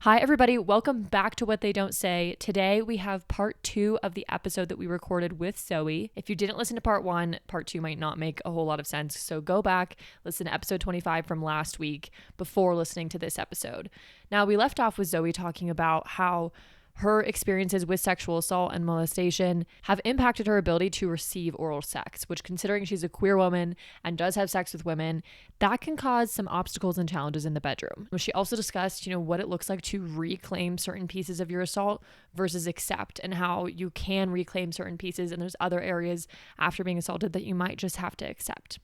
Hi, everybody. Welcome back to What They Don't Say. Today, we have part 2 of the episode that we recorded with Zoe. If you didn't listen to part 1, part 2 might not make a whole lot of sense. So go back, listen to episode 25 from last week before listening to this episode. Now, we left off with Zoe talking about how her experiences with sexual assault and molestation have impacted her ability to receive oral sex, which, considering she's a queer woman and does have sex with women, that can cause some obstacles and challenges in the bedroom. She also discussed, what it looks like to reclaim certain pieces of your assault versus accept, and how you can reclaim certain pieces and there's other areas after being assaulted that you might just have to accept.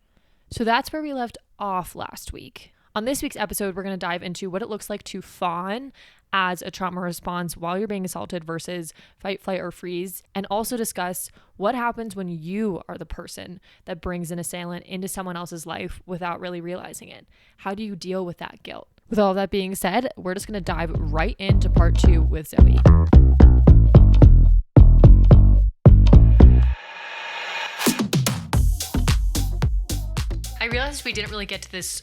So that's where we left off last week. On this week's episode, we're going to dive into what it looks like to fawn as a trauma response while you're being assaulted versus fight, flight, or freeze, and also discuss what happens when you are the person that brings an assailant into someone else's life without really realizing it. How do you deal with that guilt? With all that being said, we're just going to dive right into part 2 with Zoe. I realized we didn't really get to this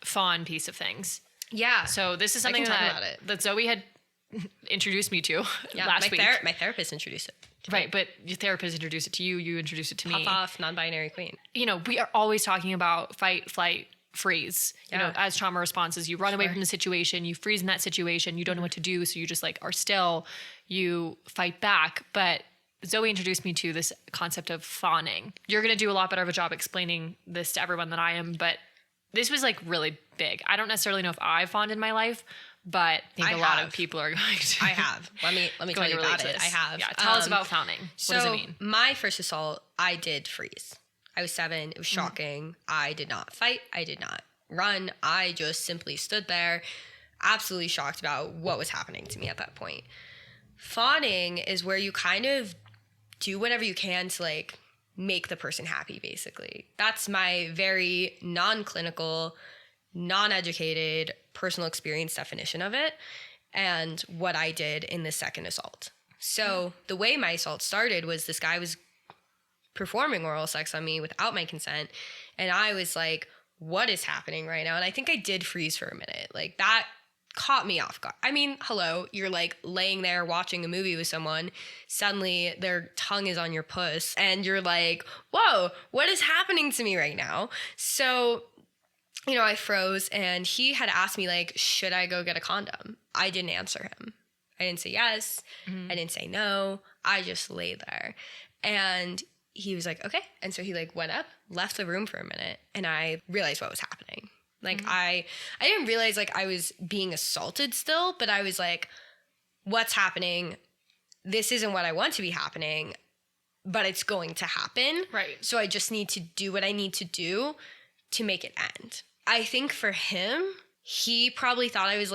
fawn piece of things. Yeah. So this is something that Zoe had introduced me to last week. My therapist introduced it. Right, but your therapist introduced it to you. You introduced it to me. Pop off, non-binary queen. We are always talking about fight, flight, freeze. As trauma responses, you run away from the situation, you freeze in that situation, you don't know what to do, so you just are still, you fight back. But Zoe introduced me to this concept of fawning. You're going to do a lot better of a job explaining this to everyone than I am, but this was really big. I don't necessarily know if I've fawned in my life, but I think a lot of people are going to. I have. Let me tell you about it. I have. Yeah, tell us about fawning. What does it mean? My first assault, I did freeze. I was 7. It was shocking. I did not fight. I did not run. I just simply stood there, absolutely shocked about what was happening to me at that point. Fawning is where you kind of do whatever you can to make the person happy, basically. That's my very non-clinical, non-educated, personal experience definition of it, and what I did in the second assault. So the way my assault started was this guy was performing oral sex on me without my consent, and I was like, what is happening right now? And I think I did freeze for a minute. That caught me off guard. I mean, hello, you're laying there watching a movie with someone, suddenly their tongue is on your puss, and you're like, whoa, what is happening to me right now? So, I froze, and he had asked me, should I go get a condom? I didn't answer him. I didn't say yes. I didn't say no. I just lay there. And he was like, okay. And so he went up, left the room for a minute, and I realized what was happening. I didn't realize I was being assaulted still, but I was like, what's happening? This isn't what I want to be happening, but it's going to happen. Right. So I just need to do what I need to do to make it end. I think for him, he probably thought I was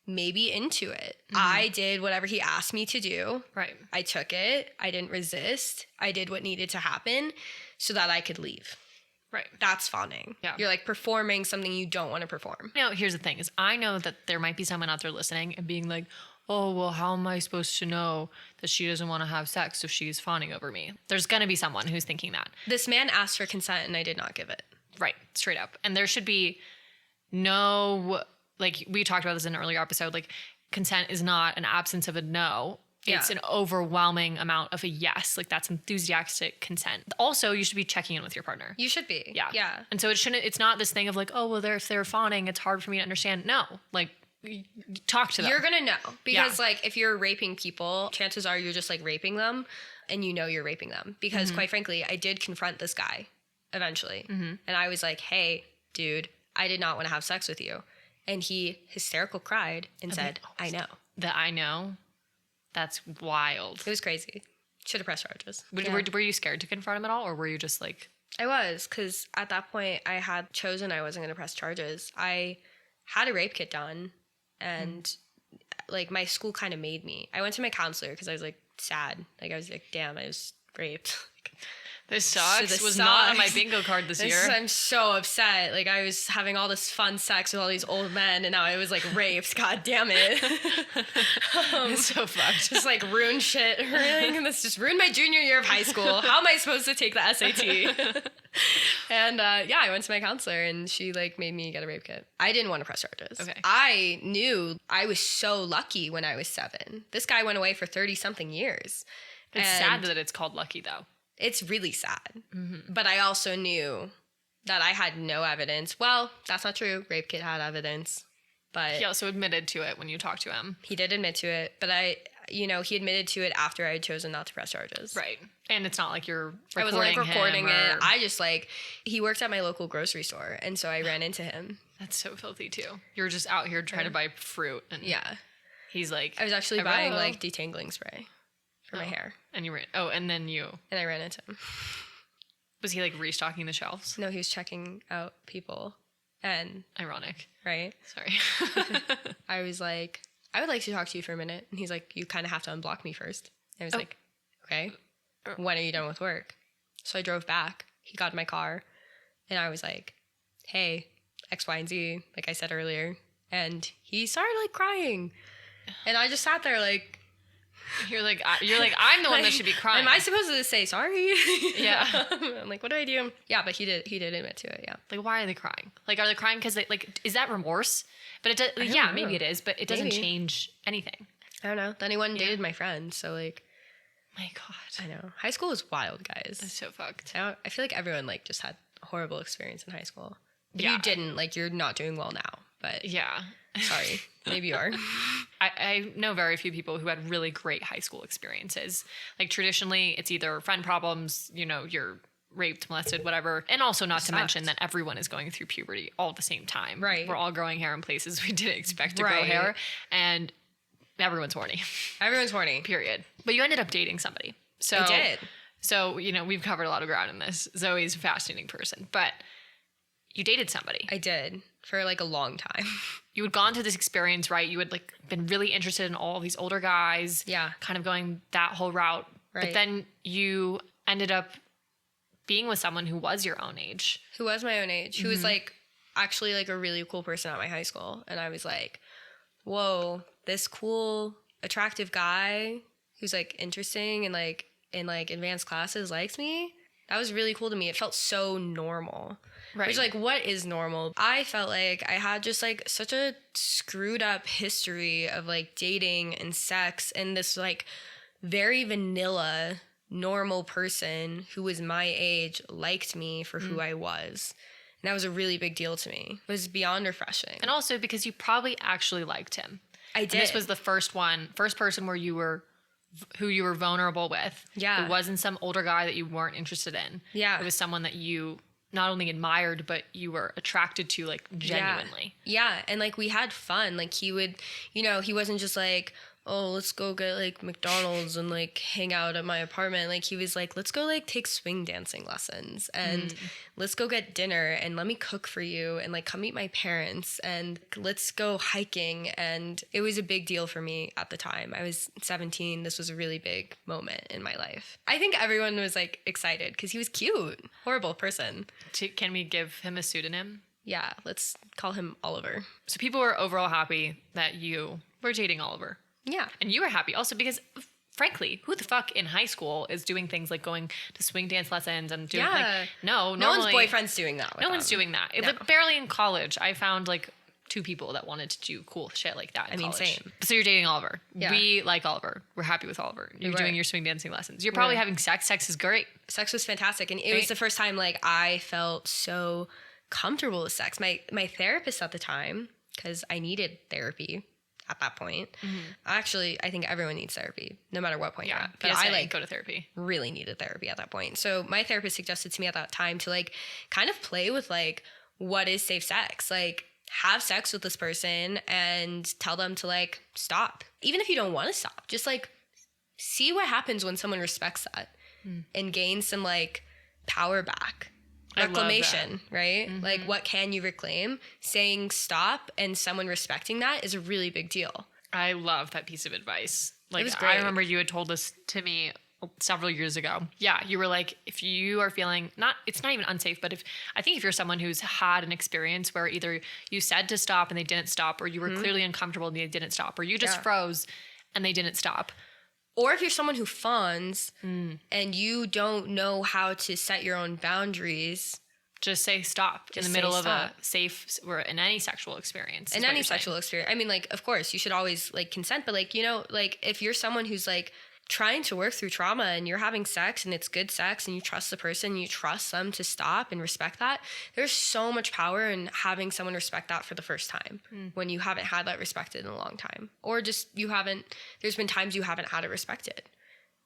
maybe into it. I did whatever he asked me to do. Right. I took it. I didn't resist. I did what needed to happen so that I could leave. Right. That's fawning. Yeah. You're performing something you don't want to perform. Here's the thing is I know that there might be someone out there listening and being like, oh, well, how am I supposed to know that she doesn't want to have sex if she's fawning over me? There's going to be someone who's thinking that. This man asked for consent and I did not give it. Right. Straight up. And there should be no, we talked about this in an earlier episode, consent is not an absence of a no. It's an overwhelming amount of a yes. That's enthusiastic consent. Also, you should be checking in with your partner. You should be. Yeah. Yeah. And so it's not this thing of oh, well, if they're fawning, it's hard for me to understand. No. Talk to them. You're going to know. Because if you're raping people, chances are you're just raping them and you're raping them. Because quite frankly, I did confront this guy eventually. And I was like, hey, dude, I did not want to have sex with you. And he hysterical cried and said, I know. That I know? That's wild. It was crazy. Should have pressed charges. Were you scared to confront him at all? Or were you just I was, because at that point I had chosen I wasn't going to press charges. I had a rape kit done, and my school kind of made me. I went to my counselor because I was sad. I was damn, I was raped. This sucks. So was not on my bingo card this year. I'm so upset. I was having all this fun sex with all these old men, and now I was raped. God damn it. It's so fucked. Just ruined shit. This just ruined my junior year of high school. How am I supposed to take the SAT? And yeah, I went to my counselor and she like made me get a rape kit. I didn't want to press charges. Okay. I knew I was so lucky when I was 7. This guy went away for 30 something years. It's sad that it's called lucky though. It's really sad. But I also knew that I had no evidence. Well, that's not true. Rape kit had evidence. But He also admitted to it when you talked to him. he did admit to it. But he admitted to it after I had chosen not to press charges. Right. And it's not like you're I recording wasn't like recording him it. or- I just like, he worked at my local grocery store. And so I ran into him. That's so filthy too. You're just out here trying to buy fruit. And Yeah. he's like, I was actually "Hello." buying like detangling spray for my hair. And you ran, and then you, And I ran into him. was he like restocking the shelves? No, he was checking out people. And, Ironic. right, Sorry. I was like, I would like to talk to you for a minute. And he's like, you kind of have to unblock me first. I was like, okay, when are you done with work? So I drove back. He got in my car. And I was like, hey, X, Y, and Z, like I said earlier. And he started like crying. And I just sat there like, You're like, I'm the one that should be crying. am I supposed to say sorry? Yeah. I'm like, what do I do? Yeah, but he did admit to it, yeah. Like, why are they crying? Like, are they crying because is that remorse? But it does, don't yeah, know. maybe it is, but it doesn't Maybe. change anything. I don't know. Then he went and dated my friend, so like, My God. I know. High school was wild, guys. That's so fucked. I feel like everyone like just had a horrible experience in high school. If Yeah. you didn't, like, you're not doing well now. But Yeah. sorry, maybe you are. I know very few people who had really great high school experiences. Like traditionally, it's either friend problems, you're raped, molested, whatever. And also not to mention that everyone is going through puberty all at the same time. Right. We're all growing hair in places we didn't expect to grow Right. hair. And everyone's horny, Everyone's horny. period. But you ended up dating somebody. So I did. So, we've covered a lot of ground in this. Zoe's a fascinating person, but you dated somebody. I did for like a long time. You had gone through this experience, right? You had like been really interested in all these older guys. Yeah. Kind of going that whole route. Right. But then you ended up being with someone who was your own age. Who was my own age, who was like actually like a really cool person at my high school. And I was like, whoa, this cool, attractive guy who's like interesting and like in like advanced classes likes me. That was really cool to me. It felt so normal. Right. Which like, what is normal? I felt like I had just like such a screwed up history of like dating and sex and this like very vanilla normal person who was my age liked me for who I was. And that was a really big deal to me. It was beyond refreshing. And also because you probably actually liked him. I And did. this was the first person who you were vulnerable with. Yeah. It wasn't some older guy that you weren't interested in. Yeah. It was someone that you not only admired, but you were attracted to like genuinely. Yeah. And like we had fun. Like he would, he wasn't just like, oh, let's go get like McDonald's and like hang out at my apartment. Like he was like, let's go like take swing dancing lessons and let's go get dinner and let me cook for you and like come meet my parents and let's go hiking. And it was a big deal for me at the time. I was 17. This was a really big moment in my life. I think everyone was like excited because he was cute. Horrible person. Can we give him a pseudonym? Yeah, let's call him Oliver. So people were overall happy that you were dating Oliver. Yeah. And you were happy also because, frankly, who the fuck in high school is doing things like going to swing dance lessons and doing like, No one's boyfriend's doing that. No one's doing that. No. Like, barely in college, I found like 2 people that wanted to do cool shit like that in college. same. So you're dating Oliver. Yeah. We like Oliver. We're happy with Oliver. You're were. doing your swing dancing lessons. You're probably having sex. Sex is great. Sex was fantastic. And it Right. was the first time like I felt so comfortable with sex. My therapist at the time, because I needed therapy at that point. Actually, I think everyone needs therapy, no matter what point you're at. But PSA, I like go to therapy. really needed therapy at that point. So my therapist suggested to me at that time to like kind of play with like what is safe sex? Like have sex with this person and tell them to like stop. Even if you don't want to stop, just like see what happens when someone respects that and gains some like power back. I love Reclamation, right? Like what can you reclaim? Saying stop and someone respecting that is a really big deal. I love that piece of advice. Like was I great. remember you had told this to me several years ago. Yeah, you were like, if you are feeling it's not even unsafe, but if you're someone who's had an experience where either you said to stop and they didn't stop, or you were clearly uncomfortable and they didn't stop, or you just Yeah. froze and they didn't stop. Or if you're someone who fawns and you don't know how to set your own boundaries, just say stop in the middle of a safe, or in any sexual experience. In any sexual experience. I mean, like, of course, you should always, like, consent. But, like, you know, like, if you're someone who's, like, trying to work through trauma and you're having sex and it's good sex and you trust the person, you trust them to stop and respect that, there's so much power in having someone respect that for the first time when you haven't had that respected in a long time. Or just there's been times you haven't had it respected.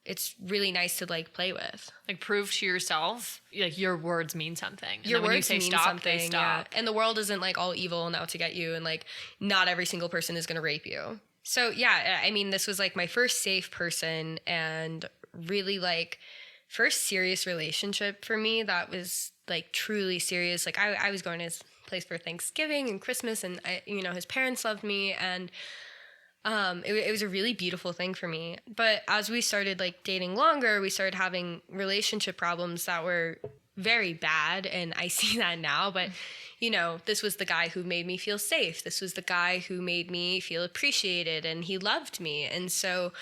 It's really nice to, like, play with. Like, prove to yourself, like, your words mean something. And your words when you say mean stop, something, they stop. Yeah. And the world isn't, like, all evil and out to get you, and, like, not every single person is going to rape you. So, yeah, I mean, this was, like, my first safe person and really, like, first serious relationship for me that was, like, truly serious. Like, I was going to his place for Thanksgiving and Christmas, and, his parents loved me, and it was a really beautiful thing for me. But as we started, like, dating longer, we started having relationship problems that were very bad, and I see that now, but this was the guy who made me feel safe. This was the guy who made me feel appreciated, and he loved me. And so,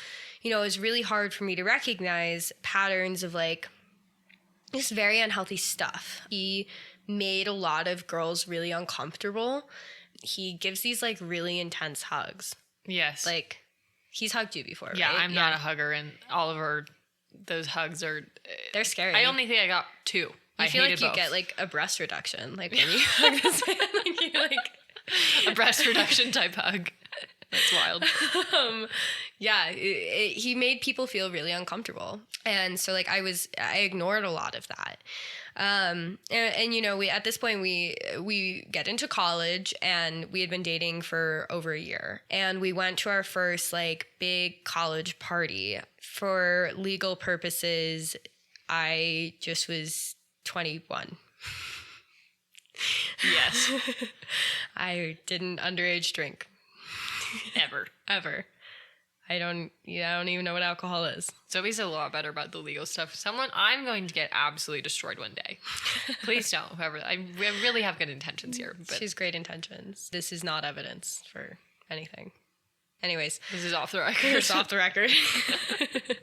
it was really hard for me to recognize patterns of, like, this very unhealthy stuff. He made a lot of girls really uncomfortable. He gives these, like, really intense hugs. Yes. Like, he's hugged you before, yeah, right? I'm not a hugger, and those hugs are... They're scary. I only think I got 2. I feel like you both. get, like, a breast reduction. Like, when you hug this man, like, you, like... a breast reduction type hug. That's wild. He made people feel really uncomfortable. And so, like, I ignored a lot of that. We at this point, we get into college, and we had been dating for over a year. And we went to our first, like, big college party. For legal purposes, I just was 21. Yes. I didn't underage drink. Ever. I don't even know what alcohol is. Zoe's a lot better about the legal stuff. I'm going to get absolutely destroyed one day. Please don't, whoever. I really have good intentions here. But she's great intentions. This is not evidence for anything. Anyways, this is off the record. It's off the record.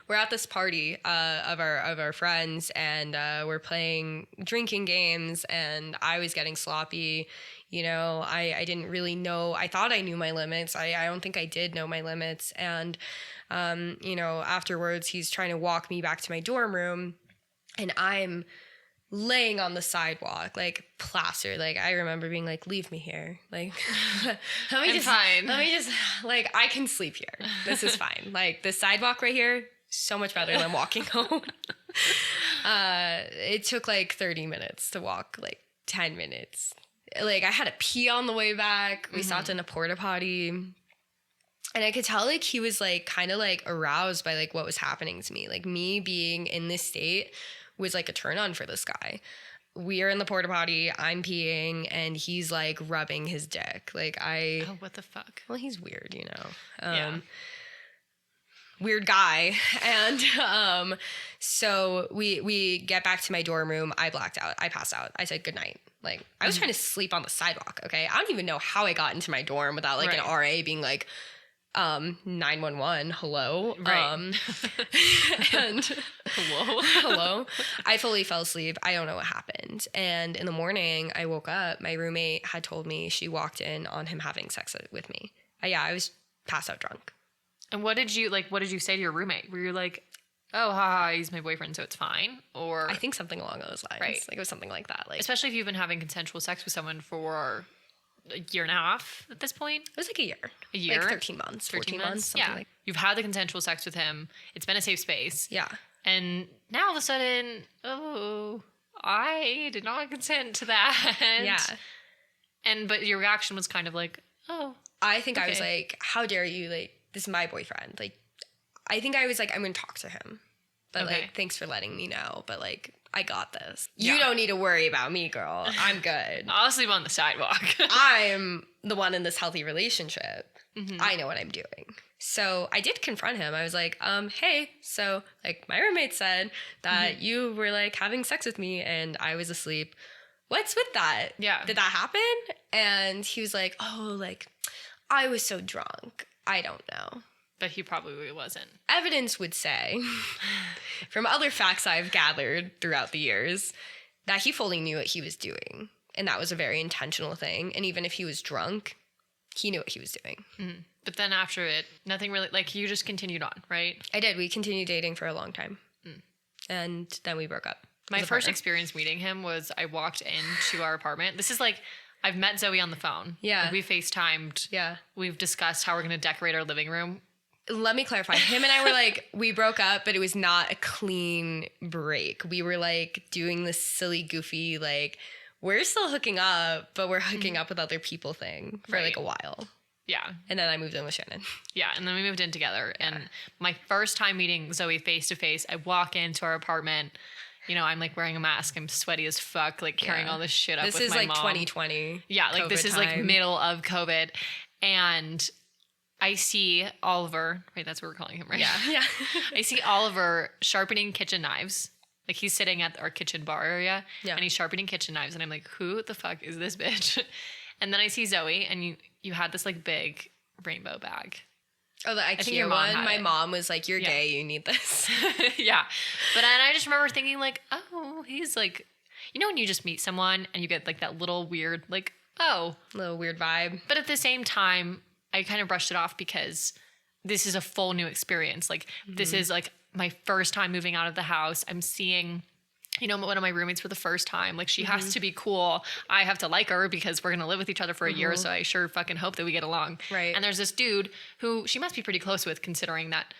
We're at this party of our friends, and we're playing drinking games, and I was getting sloppy. I didn't really know. I thought I knew my limits. I don't think I did know my limits. And, afterwards, he's trying to walk me back to my dorm room, and I'm laying on the sidewalk, like, plastered. Like, I remember being like, leave me here. Like, let me just, like, I can sleep here. This is fine. Like, the sidewalk right here, so much better than walking home. It took, like, 30 minutes to walk, like, 10 minutes. Like, I had to pee on the way back. We stopped in a porta potty. And I could tell, like, he was, like, kind of, like, aroused by, like, what was happening to me. Like, me being in this state was, like, a turn on for this guy. We are in the porta potty, I'm peeing, and he's, like, rubbing his dick. Like, oh, what the fuck? Well, he's weird, Yeah. Weird guy. And so we get back to my dorm room. I blacked out. I passed out. I said goodnight. Like, I was trying to sleep on the sidewalk, okay? I don't even know how I got into my dorm without, like, an RA being like, 911, hello. Right. And hello. I fully fell asleep. I don't know what happened. And in the morning, I woke up. My roommate had told me she walked in on him having sex with me. I was passed out drunk. And what did you say to your roommate? Were you like, oh, haha, he's my boyfriend, so it's fine? Or I think something along those lines. Right. Like, it was something like that. Like, especially if you've been having consensual sex with someone for a year and a half at this point. It was like a year. A year? Like 13 months, 14 months, something like that. You've had the consensual sex with him. It's been a safe space. Yeah. And now all of a sudden, oh, I did not consent to that. Yeah. But your reaction was kind of like, oh. I think I was like, how dare you? Like, this is my boyfriend. Like, I think I was like, I'm going to talk to him. But, like, thanks for letting me know. But, like, I got this. Yeah. You don't need to worry about me, girl. I'm good. I'll sleep on the sidewalk. I'm the one in this healthy relationship. Mm-hmm. I know what I'm doing. So I did confront him. I was like, hey, so, like, my roommate said that you were, like, having sex with me and I was asleep. What's with that? Yeah. Did that happen? And he was like, oh, like, I was so drunk. I don't know. But he probably wasn't. Evidence would say, from other facts I've gathered throughout the years, that he fully knew what he was doing. And that was a very intentional thing. And even if he was drunk, he knew what he was doing. Mm. But then after it, nothing really, like, you just continued on, right? I did. We continued dating for a long time. And then we broke up. My first experience meeting him was I walked into our apartment. This is like, I've met Zoe on the phone. Yeah. Like, we FaceTimed. Yeah. We've discussed how we're going to decorate our living room. Let me clarify. Him and I were like, we broke up, but it was not a clean break. We were like doing this silly, goofy, like, we're still hooking up, but we're hooking up with other people thing for like a while. Yeah. And then I moved in with Shannon. Yeah. And then we moved in together. Yeah. And my first time meeting Zoe face to face, I walk into our apartment. You know, I'm like wearing a mask. I'm sweaty as fuck, like carrying all this shit up with my mom. This is like 2020. Yeah. Like, this is like middle of COVID. And I see Oliver. Wait, that's what we're calling him, right? Yeah. Yeah. I see Oliver sharpening kitchen knives. Like, he's sitting at our kitchen bar area. Yeah. And he's sharpening kitchen knives. And I'm like, who the fuck is this bitch? And then I see Zoe, and you had this like big rainbow bag. Oh, the IKEA one? My mom was like, you're gay, you need this. Yeah. But and I just remember thinking like, oh, he's like, you know when you just meet someone and you get like that little weird, like, oh. Little weird vibe. But at the same time, I kind of brushed it off because this is a full new experience. Like, this is like my first time moving out of the house. I'm seeing, you know, one of my roommates for the first time. Like, she has to be cool. I have to like her because we're going to live with each other for a year. So I sure fucking hope that we get along. Right. And there's this dude who she must be pretty close with, considering that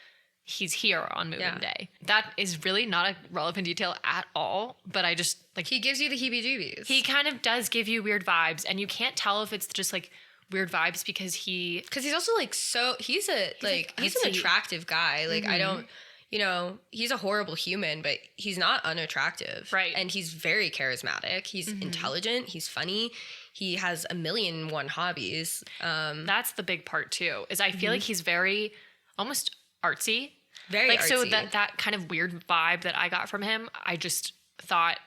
he's here on moving day. That is really not a relevant detail at all. But I just like, he gives you the heebie-jeebies. He kind of does give you weird vibes. And you can't tell if it's just like weird vibes because he's also like, he's an attractive guy. Like, I don't, you know, he's a horrible human, but he's not unattractive. Right. And he's very charismatic. He's intelligent. He's funny. He has 1,000,001 hobbies. That's the big part too, is I feel like he's very almost artsy. Very like, artsy. so that kind of weird vibe that I got from him, I just thought,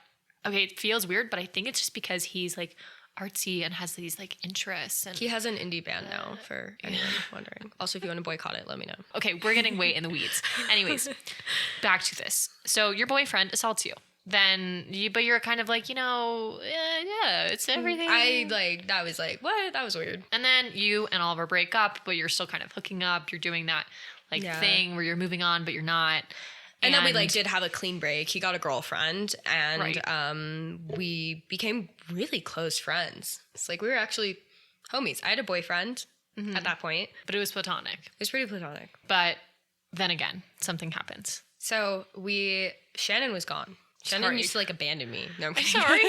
okay, it feels weird, but I think it's just because he's like artsy and has these like interests. And he has an indie band now, for anyone wondering. Also, if you want to boycott it, let me know. Okay, we're getting way in the weeds. Anyways, back to this. So your boyfriend assaults you. Then but you're kind of like, you know, yeah, it's everything. That was like, what? That was weird. And then you and Oliver break up, but you're still kind of hooking up. You're doing that like thing where you're moving on, but you're not. And then we like did have a clean break. He got a girlfriend, and we became really close friends. It's like we were actually homies. I had a boyfriend at that point, but it was platonic. It was pretty platonic. But then again, something happens. So Shannon was gone. Shannon used to like abandon me. No, I'm sorry.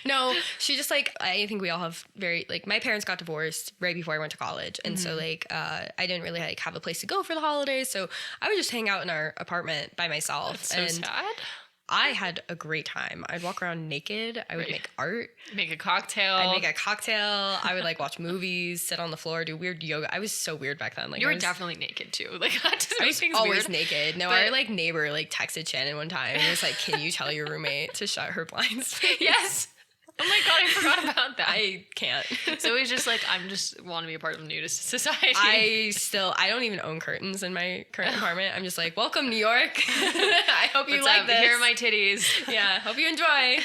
No, she just like, I think we all have very, like, my parents got divorced right before I went to college. And so like, I didn't really like have a place to go for the holidays. So I would just hang out in our apartment by myself. That's so sad. I had a great time. I'd walk around naked. I would make art. Make a cocktail. I'd make a cocktail. I would like watch movies, sit on the floor, do weird yoga. I was so weird back then. Like, you were definitely naked too. Like, that just I makes was things always weird. naked. No, our like neighbor like texted Shannon one time and was like, "Can you tell your roommate to shut her blinds?" Yes. Oh my God, I forgot about that. I can't. So he's just like, I'm just want to be a part of nudist society. I don't even own curtains in my current apartment. I'm just like, welcome, New York. I hope you like this. Here are my titties. Yeah, hope you enjoy.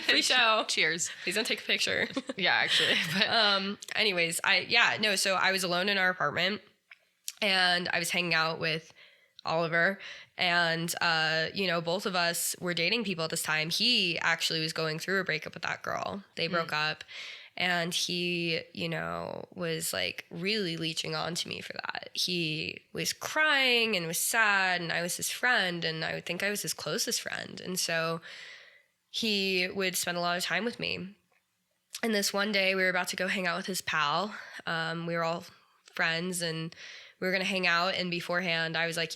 Free show. Cheers. Please don't take a picture. Yeah, actually. But anyways, so I was alone in our apartment and I was hanging out with Oliver. And, both of us were dating people at this time. He actually was going through a breakup with that girl. They broke up. And he, was like really leeching on to me for that. He was crying and was sad. And I was his friend. And I would think I was his closest friend. And so he would spend a lot of time with me. And this one day we were about to go hang out with his pal. We were all friends and we were going to hang out, and beforehand, I was like,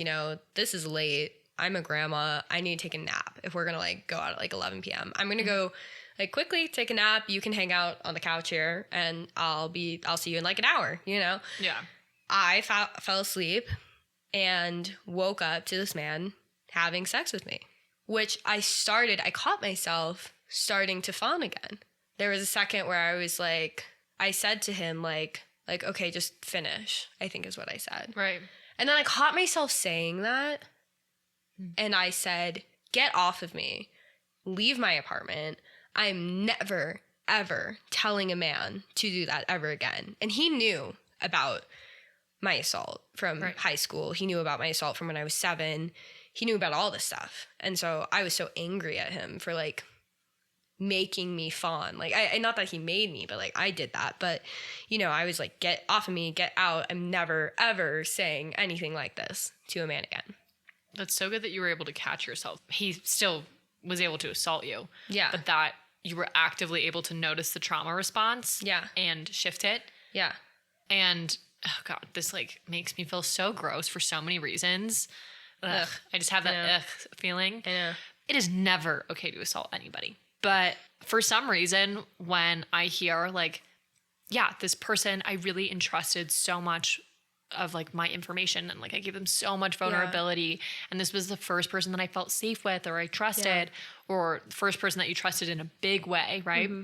this is late. I'm a grandma. I need to take a nap if we're going to, like, go out at, like, 11 p.m. I'm going to go, like, quickly take a nap. You can hang out on the couch here, and I'll see you in, like, an hour, Yeah. I fell asleep and woke up to this man having sex with me, which I caught myself starting to fawn again. There was a second where I was, like, I said to him, like, okay, just finish, I think is what I said. Right. And then I caught myself saying that. And I said, get off of me. Leave my apartment. I'm never, ever telling a man to do that ever again. And he knew about my assault from high school. He knew about my assault from when I was 7. He knew about all this stuff. And so I was so angry at him for like making me fawn. Like, I not that he made me, but like I did that. But, you know, I was like, get off of me, get out. I'm never, ever saying anything like this to a man again. That's so good that you were able to catch yourself. He still was able to assault you. Yeah. But that you were actively able to notice the trauma response. Yeah. And shift it. Yeah. And, oh God, this like makes me feel so gross for so many reasons. Ugh. I just have that feeling. I know. It is never okay to assault anybody. But for some reason, when I hear like, yeah, this person, I really entrusted so much of like my information and like I gave them so much vulnerability and this was the first person that I felt safe with or I trusted or the first person that you trusted in a big way, right? Mm-hmm.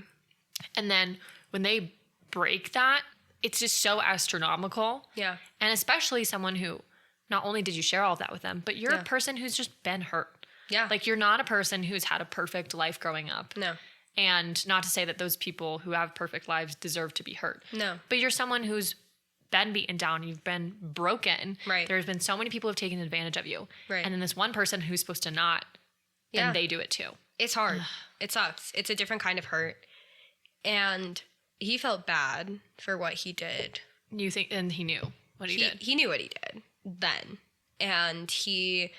And then when they break that, it's just so astronomical. Yeah. And especially someone who not only did you share all of that with them, but you're a person who's just been hurt. Yeah. Like you're not a person who's had a perfect life growing up. No. And not to say that those people who have perfect lives deserve to be hurt. No. But you're someone who's been beaten down, you've been broken. Right. There's been so many people who've taken advantage of you. Right. And then this one person who's supposed to not, and they do it too. It's hard. It sucks. It's a different kind of hurt. And he felt bad for what he did. You think, and he knew what he did. He knew what he did then. And he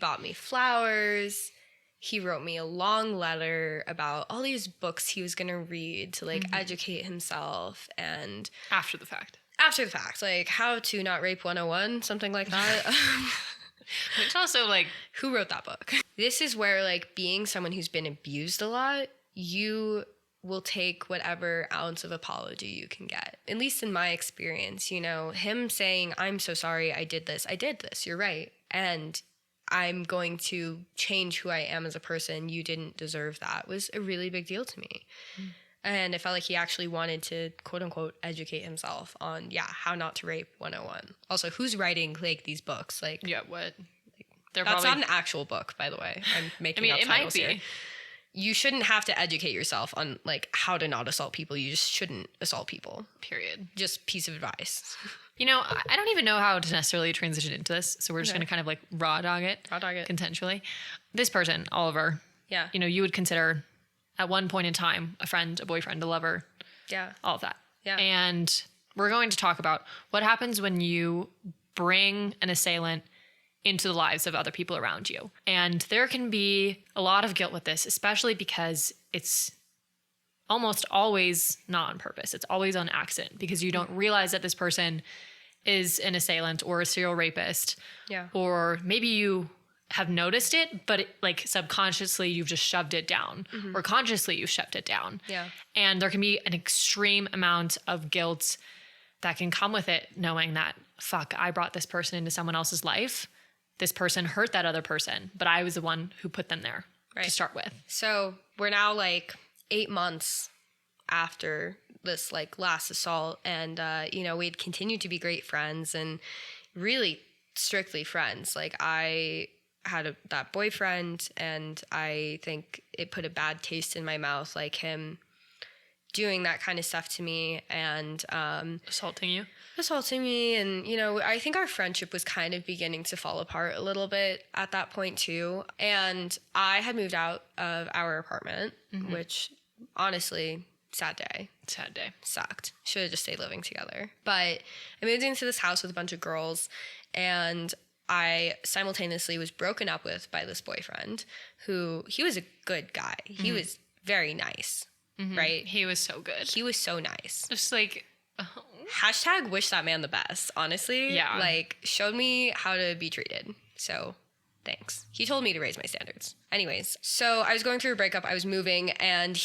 bought me flowers. He wrote me a long letter about all these books he was going to read to like educate himself. And after the fact, like How to Not Rape 101, something like that. Which also like, who wrote that book? This is where like being someone who's been abused a lot, you will take whatever ounce of apology you can get. At least in my experience, you know, him saying, I'm so sorry, I did this, you're right. And I'm going to change who I am as a person, you didn't deserve that, was a really big deal to me. And I felt like he actually wanted to, quote unquote, educate himself on, how not to rape 101. Also, who's writing like these books? Like, yeah, what? That's not an actual book, by the way. I'm making up titles here. You shouldn't have to educate yourself on like how to not assault people. You just shouldn't assault people. Period. Just piece of advice. You know, I don't even know how to necessarily transition into this, so we're just going to kind of like raw dog it consensually. This person, Oliver, you know, you would consider at one point in time a friend, a boyfriend, a lover, all of that. Yeah. And we're going to talk about what happens when you bring an assailant into the lives of other people around you. And there can be a lot of guilt with this, especially because it's almost always not on purpose. It's always on accident because you don't realize that this person is an assailant or a serial rapist. Yeah. Or maybe you have noticed it, but like subconsciously you've just shoved it down or consciously you shoved it down. Yeah. And there can be an extreme amount of guilt that can come with it, knowing that, fuck, I brought this person into someone else's life. This person hurt that other person, but I was the one who put them there to start with. So we're now like 8 months after this like last assault, and you know, we'd continued to be great friends and really strictly friends. Like I had that boyfriend, and I think it put a bad taste in my mouth, like him doing that kind of stuff to me and assaulting me. And, you know, I think our friendship was kind of beginning to fall apart a little bit at that point too. And I had moved out of our apartment, which honestly, sad day. Sucked. Should have just stayed living together. But I moved into this house with a bunch of girls, and I simultaneously was broken up with by this boyfriend who, he was a good guy. He was very nice. Right? He was so good. He was so nice. Just like, hashtag wish that man the best, honestly. Yeah. Like, showed me how to be treated. So, thanks. He told me to raise my standards. Anyways, so I was going through a breakup. I was moving, and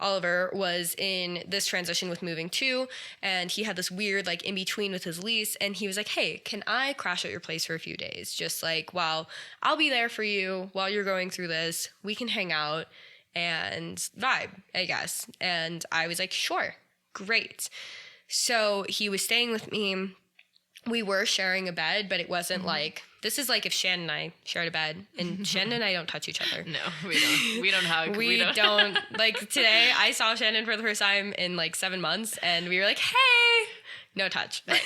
Oliver, was in this transition with moving too. And he had this weird, like, in between with his lease. And he was like, hey, can I crash at your place for a few days? Just like, while I'll be there for you while you're going through this. We can hang out and vibe, I guess. And I was like, sure, great. So he was staying with me we were sharing a bed, but it wasn't like, this is like if Shannon and I shared a bed, and Shannon and I don't touch each other. No, we don't. We don't hug. We don't. Like today, I saw Shannon for the first time in like 7 months, and we were like, hey, no touch. Right.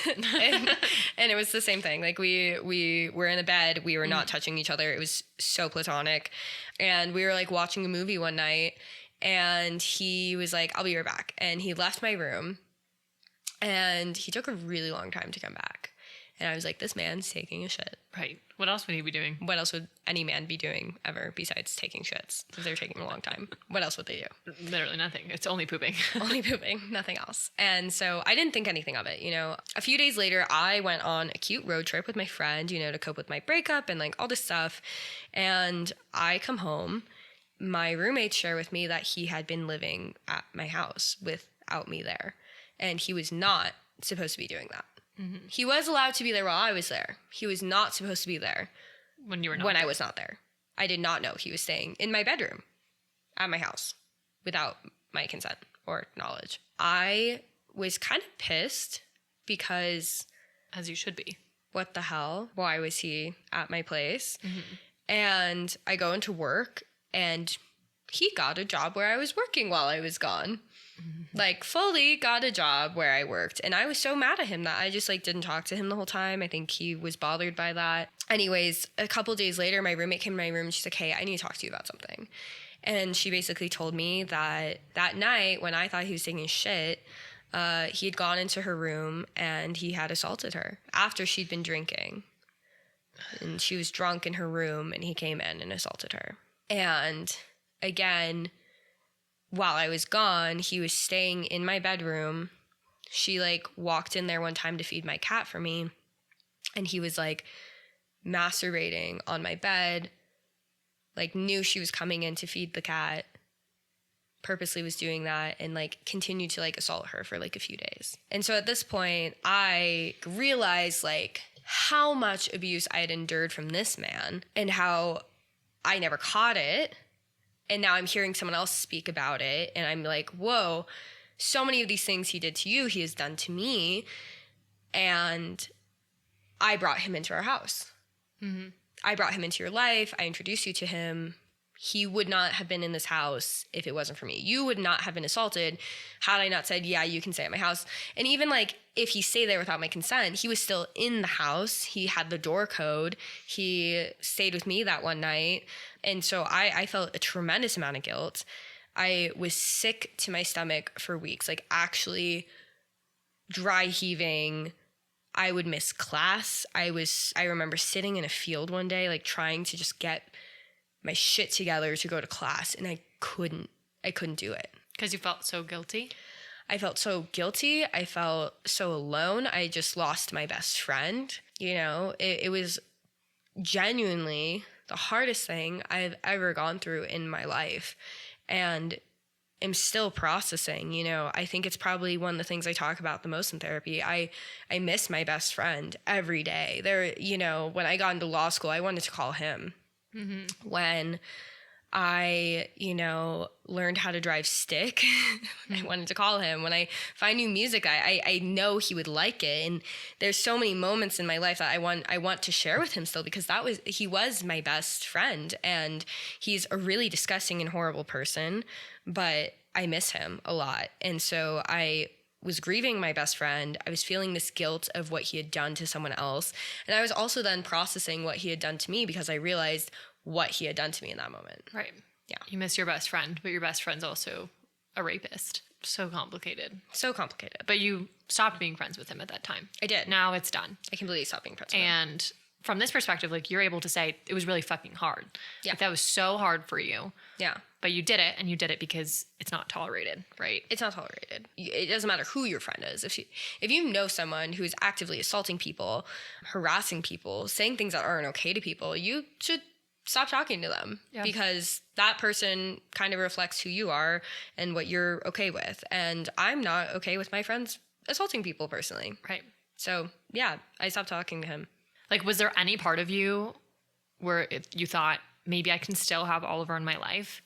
and it was the same thing. Like we were in a bed. We were not touching each other. It was so platonic. And we were like watching a movie one night, and he was like, I'll be right back. And he left my room, and he took a really long time to come back. And I was like, this man's taking a shit. Right. What else would he be doing? What else would any man be doing ever besides taking shits? If they're taking a long time. What else would they do? Literally nothing. It's only pooping. Only pooping, nothing else. And so I didn't think anything of it, you know. A few days later, I went on a cute road trip with my friend, you know, to cope with my breakup and like all this stuff. And I come home. My roommates share with me that he had been living at my house without me there. And he was not supposed to be doing that. Mm-hmm. He was allowed to be there while I was there. He was not supposed to be there when you were not when there. I was not there. I did not know he was staying in my bedroom at my house without my consent or knowledge. I was kind of pissed because, as you should be, what the hell? Why was he at my place? Mm-hmm. And I go into work, and he got a job where I was working while I was gone. Like fully got a job where I worked. And I was so mad at him that I just like didn't talk to him the whole time. I think he was bothered by that. Anyways, a couple days later, my roommate came to my room and she's like, hey, I need to talk to you about something. And she basically told me that that night when I thought he was taking a shit, he had gone into her room and he had assaulted her after she'd been drinking. And she was drunk in her room and he came in and assaulted her. And again, while I was gone, he was staying in my bedroom. She like walked in there one time to feed my cat for me. And he was like masturbating on my bed, like knew she was coming in to feed the cat, purposely was doing that, and like continued to like assault her for like a few days. And so at this point, I realized like how much abuse I had endured from this man and how I never caught it. And now I'm hearing someone else speak about it. And I'm like, whoa, so many of these things he did to you, he has done to me. And I brought him into our house. Mm-hmm. I brought him into your life. I introduced you to him. He would not have been in this house if it wasn't for me. You would not have been assaulted had I not said, yeah, you can stay at my house. And even like if he stayed there without my consent, he was still in the house. He had the door code. He stayed with me that one night. And so I felt a tremendous amount of guilt. I was sick to my stomach for weeks, like actually dry heaving. I would miss class. I remember sitting in a field one day, like trying to just get my shit together to go to class, and I couldn't do it. Because you felt so guilty? I felt so guilty. I felt so alone. I just lost my best friend. You know, it was genuinely the hardest thing I've ever gone through in my life, and am still processing. You know, I think it's probably one of the things I talk about the most in therapy. I miss my best friend every day. There, you know, when I got into law school, I wanted to call him. Mm-hmm. When I, you know, learned how to drive stick, I wanted to call him. When I find new music, I know he would like it. And there's so many moments in my life that I want to share with him still, because he was my best friend, and he's a really disgusting and horrible person, but I miss him a lot. And so I was grieving my best friend. I was feeling this guilt of what he had done to someone else. And I was also then processing what he had done to me, because I realized what he had done to me in that moment. Right. Yeah. You miss your best friend, but your best friend's also a rapist. So complicated. So complicated. But you stopped being friends with him at that time. I did. Now it's done. I completely stopped being friends with him. And from this perspective, like, you're able to say it was really fucking hard. Yeah. Like, that was so hard for you. Yeah. But you did it, and you did it because it's not tolerated, right? It's not tolerated. It doesn't matter who your friend is. If you know someone who's actively assaulting people, harassing people, saying things that aren't okay to people, you should stop talking to them. Yeah. Because that person kind of reflects who you are and what you're okay with. And I'm not okay with my friends assaulting people personally. Right. So, yeah, I stopped talking to him. Like, was there any part of you where you thought, maybe I can still have Oliver in my life?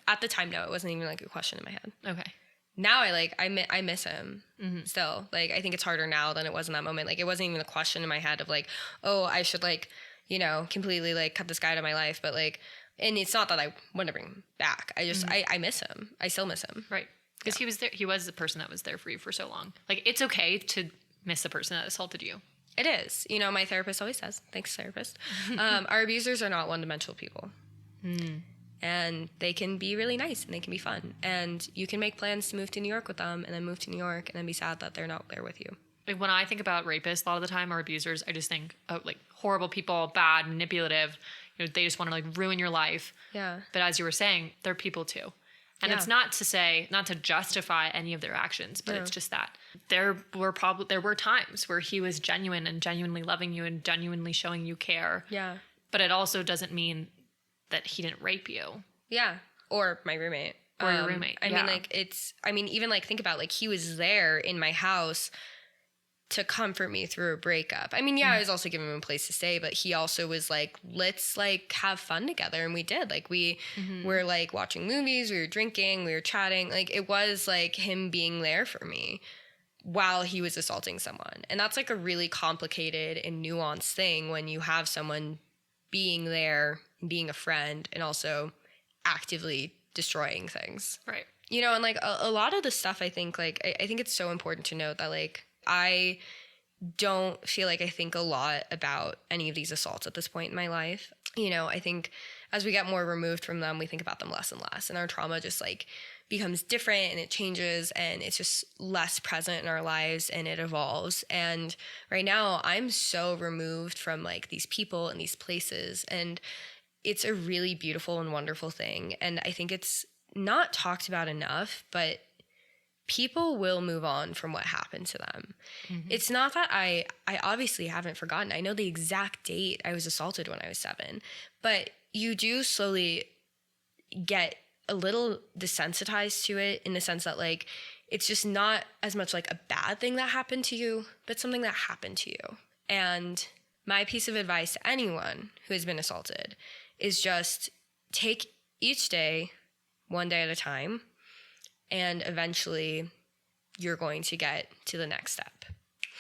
At the time, no. It wasn't even like a question in my head. Okay. now I miss him still. Like, I think it's harder now than it was in that moment. Like, it wasn't even a question in my head of like, oh, I should like, you know, completely like cut this guy out of my life. But like, and it's not that I want to bring him back. I just, I miss him. I still miss him. Right. Because he was there. He was the person that was there for you for so long. Like, it's okay to miss the person that assaulted you. It is. You know, my therapist always says, thanks, therapist. Our abusers are not one-dimensional people. And they can be really nice and they can be fun. And you can make plans to move to New York with them and then move to New York and then be sad that they're not there with you. Like, when I think about rapists, a lot of the time, or abusers, I just think, oh, like, horrible people, bad, manipulative. You know, they just want to, like, ruin your life. Yeah. But as you were saying, they're people too. And it's not to justify any of their actions, but it's just that there were times where he was genuine and genuinely loving you and genuinely showing you care. Yeah. But it also doesn't mean that he didn't rape you. Yeah. Or my roommate. Or your roommate. I mean, even like, think about, like, he was there in my house to comfort me through a breakup. I mean, I was also giving him a place to stay, but he also was like, let's like have fun together. And we did. Like, we were like watching movies, we were drinking, we were chatting. Like, it was like him being there for me while he was assaulting someone. And that's like a really complicated and nuanced thing when you have someone being there, being a friend, and also actively destroying things. Right. You know, and like a lot of the stuff, I think, like, I think it's so important to note that, like, I don't feel like I think a lot about any of these assaults at this point in my life. You know, I think as we get more removed from them, we think about them less and less. And our trauma just like becomes different and it changes and it's just less present in our lives and it evolves. And right now I'm so removed from like these people and these places. And it's a really beautiful and wonderful thing. And I think it's not talked about enough, but people will move on from what happened to them. It's not that I obviously haven't forgotten. I know the exact date I was assaulted when I was 7, but you do slowly get a little desensitized to it in the sense that like, it's just not as much like a bad thing that happened to you, but something that happened to you. And my piece of advice to anyone who has been assaulted is just take each day, one day at a time, and eventually you're going to get to the next step.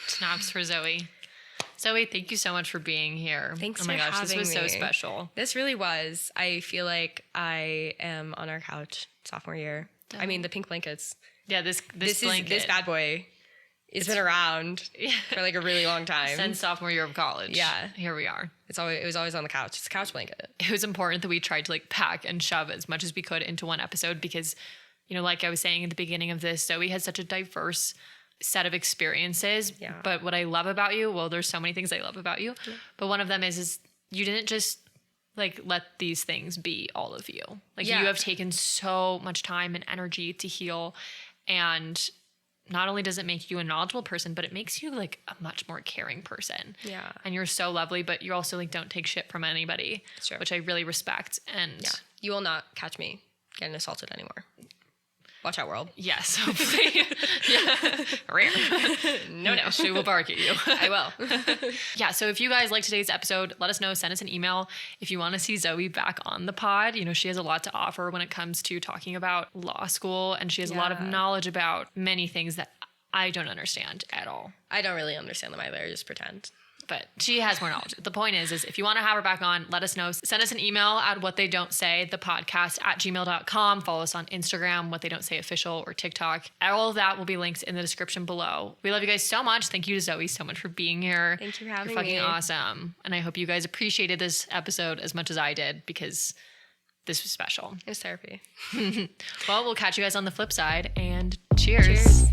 Snaps for Zoe. Zoe, thank you so much for being here. Thanks for having me. Oh my gosh, this was so me. special. This really was. I feel like I am on our couch sophomore year. I mean, the pink blankets. Yeah, this blanket. This bad boy. It's been around for like a really long time. Since sophomore year of college. Yeah. Here we are. It was always on the couch. It's a couch blanket. It was important that we tried to like pack and shove as much as we could into one episode because, you know, like I was saying at the beginning of this, Zoe has such a diverse set of experiences. Yeah. But what I love about you, well, there's so many things I love about you, but one of them is you didn't just like let these things be all of you. Like you have taken so much time and energy to heal, and not only does it make you a knowledgeable person, but it makes you like a much more caring person. Yeah. And you're so lovely, but you also like don't take shit from anybody, which I really respect. And you will not catch me getting assaulted anymore. Watch out, world. Yes, hopefully. Rare. No, she will bark at you. I will. Yeah, so if you guys like today's episode, let us know. Send us an email if you want to see Zoe back on the pod. You know, she has a lot to offer when it comes to talking about law school, and she has a lot of knowledge about many things that I don't understand at all. I don't really understand them either. I just pretend. But she has more knowledge. The point is if you want to have her back on, let us know. Send us an email at whattheydon'tsay@gmail.com. Follow us on Instagram, What They Don't Say Official, or TikTok. All of that will be linked in the description below. We love you guys so much. Thank you to Zoe so much for being here. Thank you for having me. You're fucking me. awesome. And I hope you guys appreciated this episode as much as I did because this was special. It was therapy. Well, we'll catch you guys on the flip side, and cheers. Cheers.